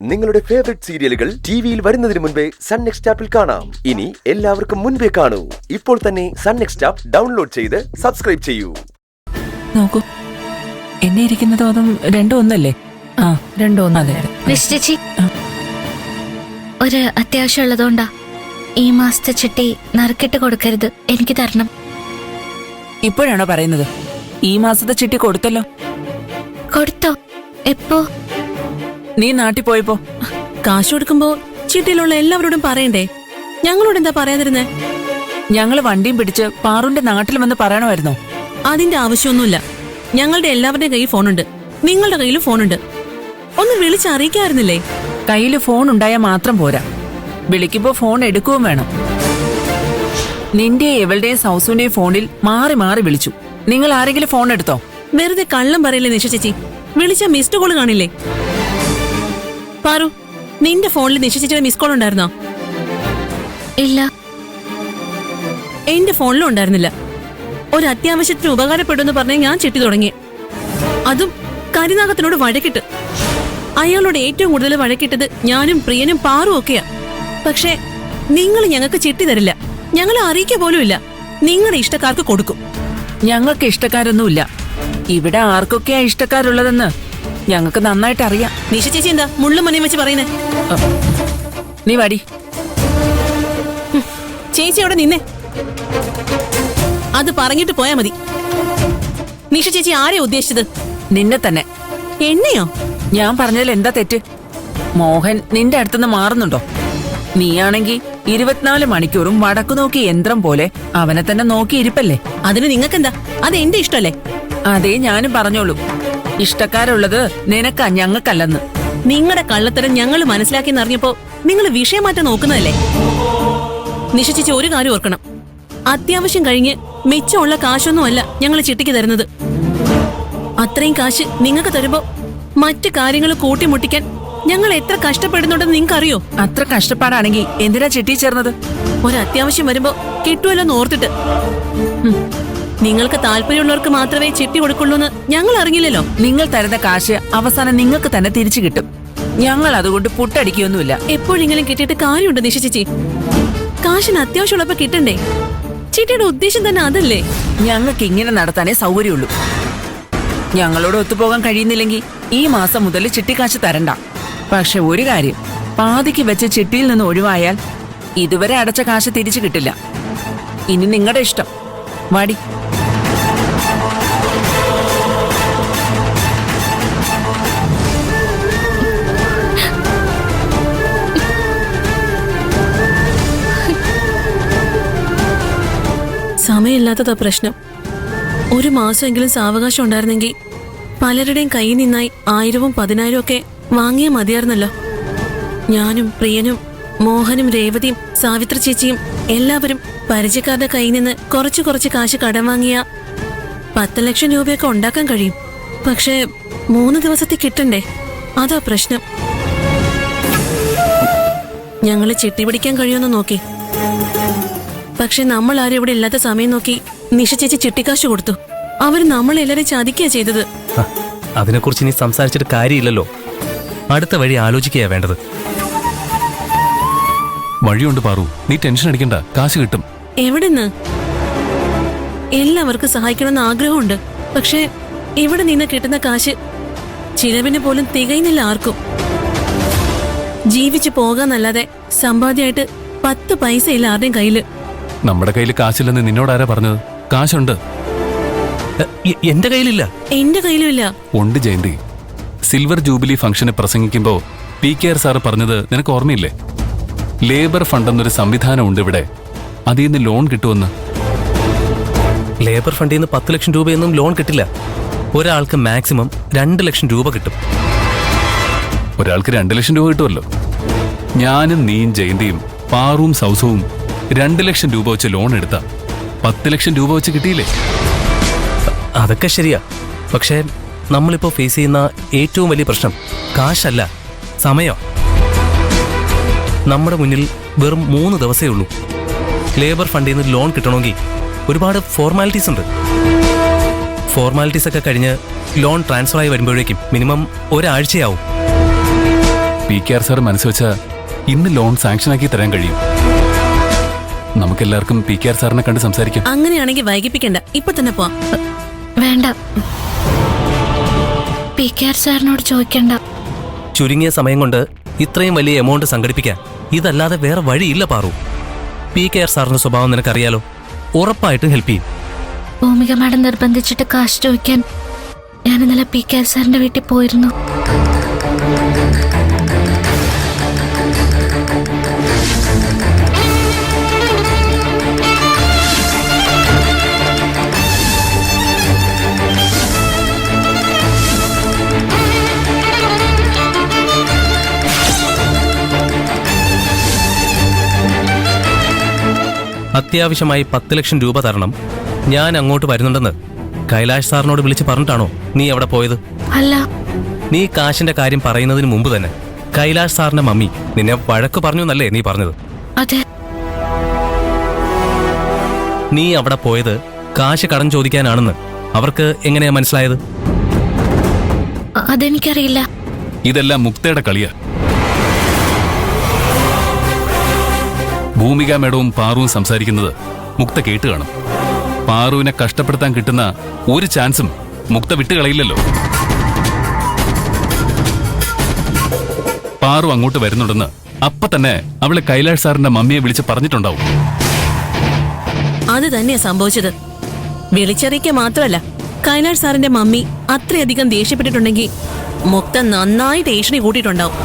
നിങ്ങളുടെ ഫേവറേറ്റ് സീരിയലുകൾ ടിവിയിൽ വരുന്നതിന് മുൻപേ സൺ നെക്സ്റ്റ് ആപ്പിൽ കാണാം. ഇനി എല്ലാവർക്കും മുൻപേ കാണൂ. ഇപ്പോൾ തന്നെ സൺ നെക്സ്റ്റ് ആപ്പ് ഡൗൺലോഡ് ചെയ്ത് സബ്സ്ക്രൈബ് ചെയ്യൂ. നോക്കൂ, എന്നെ ഇരിക്കുന്നതും അതും രണ്ടും ഒന്നല്ലേ? ആ, രണ്ടും ഒന്ന്. അതെ. ചേച്ചി, ഒരു അത്യാവശ്യം ഉള്ളതുകൊണ്ടാ ഈ മാസത്തെ ചിട്ടി നറുക്കിട്ട് കൊടുക്കരുത്, എനിക്ക് തരണം. ഇപ്പോഴാണോ പറയുന്നത്? ഈ മാസത്തെ ചിട്ടി കൊടുത്തല്ലോ. കൊടുത്തോ? എപ്പോ? നീ നാട്ടിൽ പോയപ്പോ. കാശ് കൊടുക്കുമ്പോ ചിട്ടിയിലുള്ള എല്ലാവരോടും പറയണ്ടേ? ഞങ്ങളോട് എന്താ പറയാതിരുന്നേ? ഞങ്ങള് വണ്ടിയും പിടിച്ച് പാറുന്റെ നാട്ടിൽ വന്ന് പറയണമായിരുന്നോ? അതിന്റെ ആവശ്യമൊന്നുമില്ല. ഞങ്ങളുടെ എല്ലാവരുടെയും കയ്യിൽ ഫോണുണ്ട്, നിങ്ങളുടെ കയ്യിലും ഫോണുണ്ട്. ഒന്ന് വിളിച്ചറിയിക്കായിരുന്നില്ലേ? കയ്യില് ഫോൺ ഉണ്ടായാൽ മാത്രം പോരാ, വിളിക്കുമ്പോ ഫോൺ എടുക്കുകയും വേണം. നിന്റെ എവളുടെയും സൗസുന്റെയും ഫോണിൽ മാറി മാറി വിളിച്ചു. നിങ്ങൾ ആരെങ്കിലും ഫോൺ എടുത്തോ? വെറുതെ കള്ളം പറയില്ലേ നിഷ ചേച്ചി. വിളിച്ച മിസ്ഡ് കോൾ കാണില്ലേ? പാറു, നിന്റെ ഫോണിൽ നിഷ ചേച്ചിയുടെ മിസ് കോൾ ഉണ്ടായിരുന്നോ? ഇല്ല. എന്റെ ഫോണിലും ഉണ്ടായിരുന്നില്ല. ഒരു അത്യാവശ്യത്തിന് ഉപകാരപ്പെടുമെന്ന് പറഞ്ഞ് ഞാൻ ചിട്ടി തുടങ്ങി. അതും കരിനാഗത്തിനോട് വഴക്കിട്ട്. അയാളോട് ഏറ്റവും കൂടുതൽ വഴക്കിട്ടത് ഞാനും പ്രിയനും പാറും ഒക്കെയാ. പക്ഷേ നിങ്ങൾ ഞങ്ങൾക്ക് ചിട്ടി തരില്ല, ഞങ്ങളെ അറിയിക്കുക പോലുമില്ല. നിങ്ങളുടെ ഇഷ്ടക്കാർക്ക് കൊടുക്കും. ഞങ്ങൾക്ക് ഇഷ്ടക്കാരൊന്നുമില്ല. ഇവിടെ ആർക്കൊക്കെയാ ഇഷ്ടക്കാരുള്ളതെന്ന് ഞങ്ങൾക്ക് നന്നായിട്ട് അറിയാം. നിഷ ചേച്ചി എന്താ മുള്ളും മനയും വെച്ച് പറയുന്നേ? നീ വാടി. ചേച്ചി അവിടെ നിന്നേ. അത് പറഞ്ഞിട്ട് പോയാ മതി. നിഷ ചേച്ചി ആരെയാ ഉദ്ദേശിച്ചത്? നിന്നെ തന്നെ. എന്നെയോ? ഞാൻ പറഞ്ഞതിൽ എന്താ തെറ്റ്? മോഹൻ നിന്റെ അടുത്തുനിന്ന് മാറുന്നുണ്ടോ? നീയാണെങ്കി 24 മണിക്കൂറും വടക്കു നോക്കി യന്ത്രം പോലെ അവനെ തന്നെ നോക്കി ഇരിപ്പല്ലേ. അതിന് നിങ്ങൾക്കെന്താ? അത് എന്റെ ഇഷ്ടല്ലേ? അതേ ഞാനും പറഞ്ഞോളൂ. ഇഷ്ടക്കാരുള്ളത് നിനക്കാ, ഞങ്ങൾക്കല്ലെന്ന്. നിങ്ങളുടെ കള്ളത്തരം ഞങ്ങൾ മനസ്സിലാക്കിയെന്നറിഞ്ഞപ്പോ നിങ്ങൾ വിഷയം മാറ്റാൻ നോക്കുന്നതല്ലേ? നിഷ ചേച്ചി ഒരു കാര്യം ഓർക്കണം. അത്യാവശ്യം കഴിഞ്ഞ് മിച്ചമുള്ള കാശൊന്നുമല്ല ഞങ്ങൾ ചിട്ടിക്ക് തരുന്നത്. അത്രയും കാശ് നിങ്ങൾക്ക് തരുമ്പോ മറ്റു കാര്യങ്ങൾ കൂട്ടിമുട്ടിക്കാൻ ഞങ്ങൾ എത്ര കഷ്ടപ്പെടുന്നുണ്ടെന്ന് നിങ്ങൾക്കറിയോ? അത്ര കഷ്ടപ്പാടാണെങ്കിൽ എന്തിനാ ചിട്ടി ചേർന്നത്? ഒരത്യാവശ്യം വരുമ്പോ കിട്ടുമല്ലോന്ന് ഓർത്തിട്ട്. നിങ്ങൾക്ക് താല്പര്യമുള്ളവർക്ക് മാത്രമേ ചിട്ടി കൊടുക്കുള്ളൂ എന്ന് ഞങ്ങൾ അറിഞ്ഞില്ലല്ലോ. നിങ്ങൾ തരുന്ന കാശ് അവസാനം നിങ്ങൾക്ക് തന്നെ തിരിച്ചു കിട്ടും. ഞങ്ങൾ അതുകൊണ്ട് പുട്ടടിക്കൊന്നുമില്ല. എപ്പോഴെങ്കിലും കിട്ടിയിട്ട് കാര്യമുണ്ട് നിഷ ചേച്ചി? കാശിന് അത്യാവശ്യമുള്ളപ്പോ കിട്ടണ്ടേ? ചിട്ടിയുടെ ഉദ്ദേശം തന്നെ അതല്ലേ? ഞങ്ങൾക്ക് ഇങ്ങനെ നടത്താനേ സൗകര്യമുള്ളൂ. ഞങ്ങളോട് ഒത്തുപോകാൻ കഴിയുന്നില്ലെങ്കിൽ ഈ മാസം മുതൽ ചിട്ടിക്കാശ് തരണ്ട. പക്ഷെ ഒരു കാര്യം, പാതിക്ക് വെച്ച് ചിട്ടിയിൽ നിന്ന് ഒഴിവായാൽ ഇതുവരെ അടച്ച കാശ് തിരിച്ചു കിട്ടില്ല. ഇനി നിങ്ങളുടെ ഇഷ്ടം. വാടി. സമയമില്ലാത്തതാ പ്രശ്നം. ഒരു മാസമെങ്കിലും സാവകാശം ഉണ്ടായിരുന്നെങ്കിൽ പലരുടെയും കയ്യിൽ നിന്നായി 1000ഉം 10,000ഉം ഒക്കെ വാങ്ങിയാ മതിയായിരുന്നല്ലോ. ഞാനും പ്രിയനും മോഹനും രേവതിയും സാവിത്രി ചേച്ചിയും എല്ലാവരും പരിചയക്കാരുടെ കയ്യിൽ നിന്ന് കുറച്ച് കുറച്ച് കാശ് കടം വാങ്ങിയ 10 ലക്ഷം രൂപയൊക്കെ ഉണ്ടാക്കാൻ കഴിയും. പക്ഷേ 3 ദിവസത്തിൽ കിട്ടണ്ടേ? അതാ പ്രശ്നം. ഞങ്ങള് ചിട്ടി പിടിക്കാൻ കഴിയുമെന്ന് നോക്കി. പക്ഷെ നമ്മൾ ആരും ഇവിടെ ഇല്ലാത്ത സമയം നോക്കി നിഷ ചേച്ചി ചിട്ടിക്കാശ് കൊടുത്തു. അവര് നമ്മളെല്ലാരും ചതിക്കുക ചെയ്തത്. അതിനെക്കുറിച്ച് ഇനി സംസാരിച്ചിട്ട് കാര്യമില്ലല്ലോ. അടുത്ത വഴി ആലോചിക്കുക വേണ്ടത്. വഴിയുണ്ട് പാറു, നീ ടെൻഷൻ അടിക്കണ്ട, കാശ് കിട്ടും. എവിടുന്ന്? എല്ലാവർക്കും സഹായിക്കണമെന്ന് ആഗ്രഹമുണ്ട്. പക്ഷെ ഇവിടെ നിന്ന് കിട്ടുന്ന കാശ് ചിലവിന് പോലും തികയുന്നില്ല ആർക്കും. ജീവിച്ചു പോകാന്നല്ലാതെ സമ്പാദ്യമായിട്ട് 10 പൈസ ഇല്ല ആരുടെയും കയ്യില്. നമ്മുടെ കയ്യിൽ കാശില്ലെന്ന് നിന്നോടാരാ പറഞ്ഞത്? കാശുണ്ട്. എന്റെ കയ്യിലില്ല. എന്റെ കയ്യിലും ഇല്ല. ഉണ്ട് ജയന്തി. സിൽവർ ജൂബിലി ഫംഗ്ഷന് പ്രസംഗിക്കുമ്പോ PKR സാറ് പറഞ്ഞത് നിനക്ക് ഓർമ്മയില്ലേ? ലേബർ ഫണ്ട് എന്നൊരു സംവിധാനം ഉണ്ട് ഇവിടെ, അതിൽ നിന്ന് ലോൺ കിട്ടുമെന്ന്. ലേബർ ഫണ്ടിൽ നിന്ന് 10 ലക്ഷം രൂപയൊന്നും ലോൺ കിട്ടില്ല. ഒരാൾക്ക് മാക്സിമം 2 ലക്ഷം രൂപ കിട്ടും. ഒരാൾക്ക് 2 ലക്ഷം രൂപ കിട്ടുമല്ലോ. ഞാനും നീയും ജയന്തിയും പാറും സൗസവും 2 ലക്ഷം രൂപ വെച്ച് ലോൺ എടുത്ത 10 ലക്ഷം രൂപ വെച്ച് കിട്ടിയില്ലേ? അതൊക്കെ ശരിയാ. പക്ഷേ നമ്മളിപ്പോ ഫേസ് ചെയ്യുന്ന ഏറ്റവും വലിയ പ്രശ്നം കാശല്ല, സമയം. നമ്മുടെ മുന്നിൽ വെറും 3 ദിവസമേ ഉള്ളൂ. ലേബർ ഫണ്ടിൽ നിന്ന് ലോൺ കിട്ടണമെങ്കിൽ ഒരുപാട് ഫോർമാലിറ്റീസ് ഉണ്ട്. ഫോർമാലിറ്റീസ് ഒക്കെ കഴിഞ്ഞ് ലോൺ ട്രാൻസ്ഫർ ആയി വരുമ്പോഴേക്കും മിനിമം ഒരാഴ്ചയാവും. PKR സാർ മനസ്സ് വെച്ചാൽ ഇന്ന് ലോൺ സാങ്ഷനാക്കി തരാൻ കഴിയും. നമുക്കെല്ലാവർക്കും PKR സാറിനെ കണ്ട് സംസാരിക്കാം. അങ്ങനെയാണെങ്കിൽ വൈകിപ്പിക്കണ്ട, ഇപ്പൊ തന്നെ പോവാം. വേണ്ട, PKR സാറിനോട് ചോദിക്കണ്ട. ചുരുങ്ങിയ സമയം കൊണ്ട് ഇത്രയും വലിയ എമൗണ്ട് സംഘടിപ്പിക്കാൻ ഇതല്ലാതെ വേറെ വഴിയില്ല പാറു. PKR സാറിന്റെ സ്വഭാവം നിനക്കറിയാലോ, ഉറപ്പായിട്ടും ഹെൽപ്പ് ചെയ്യും. ഭൂമിക മാഡം നിർബന്ധിച്ചിട്ട് കാശ് ചോദിക്കാൻ ഞാൻ ഇന്നലെ PKR സാറിന്റെ വീട്ടിൽ പോയിരുന്നു. അത്യാവശ്യമായി 10 ലക്ഷം രൂപ തരണം, ഞാൻ അങ്ങോട്ട് വരുന്നുണ്ടെന്ന് കൈലാഷ് സാറിനോട് വിളിച്ച് പറഞ്ഞിട്ടാണോ നീ അവിടെ പോയത്? അല്ല, നീ കാശിന്റെ കാര്യം പറയുന്നതിന് മുമ്പ് തന്നെ കൈലാഷ് സാറിന്റെ മമ്മി നിന്നെ വഴക്ക് പറഞ്ഞു എന്നല്ലേ നീ പറഞ്ഞത്? അതെ. നീ അവിടെ പോയത് കാശ് കടം ചോദിക്കാനാണെന്ന് അവർക്ക് എങ്ങനെയാ മനസ്സിലായത്? അതെനിക്കറിയില്ല. ഇതെല്ലാം മുക്തയുടെ കളിയാ. ഭൂമിക മേഡവും പാറുവും സംസാരിക്കുന്നത് മുക്ത കേട്ട് കാണും. പാറുവിനെ കഷ്ടപ്പെടുത്താൻ കിട്ടുന്ന ഒരു ചാൻസും മുക്ത വിട്ടുകളയില്ലല്ലോ. പാറു അങ്ങോട്ട് വരുന്നുണ്ടെന്ന് അപ്പൊ തന്നെ അവള് കൈലാഷ് സാറിന്റെ മമ്മിയെ വിളിച്ച് പറഞ്ഞിട്ടുണ്ടാവും. അത് തന്നെയാ സംഭവിച്ചത്. വിളിച്ചറിയിക്കുക മാത്രമല്ല, കൈലാഷ് സാറിന്റെ മമ്മി അത്രയധികം ദേഷ്യപ്പെട്ടിട്ടുണ്ടെങ്കിൽ മുക്ത നന്നായി ഏഷണി കൂട്ടിയിട്ടുണ്ടാവും.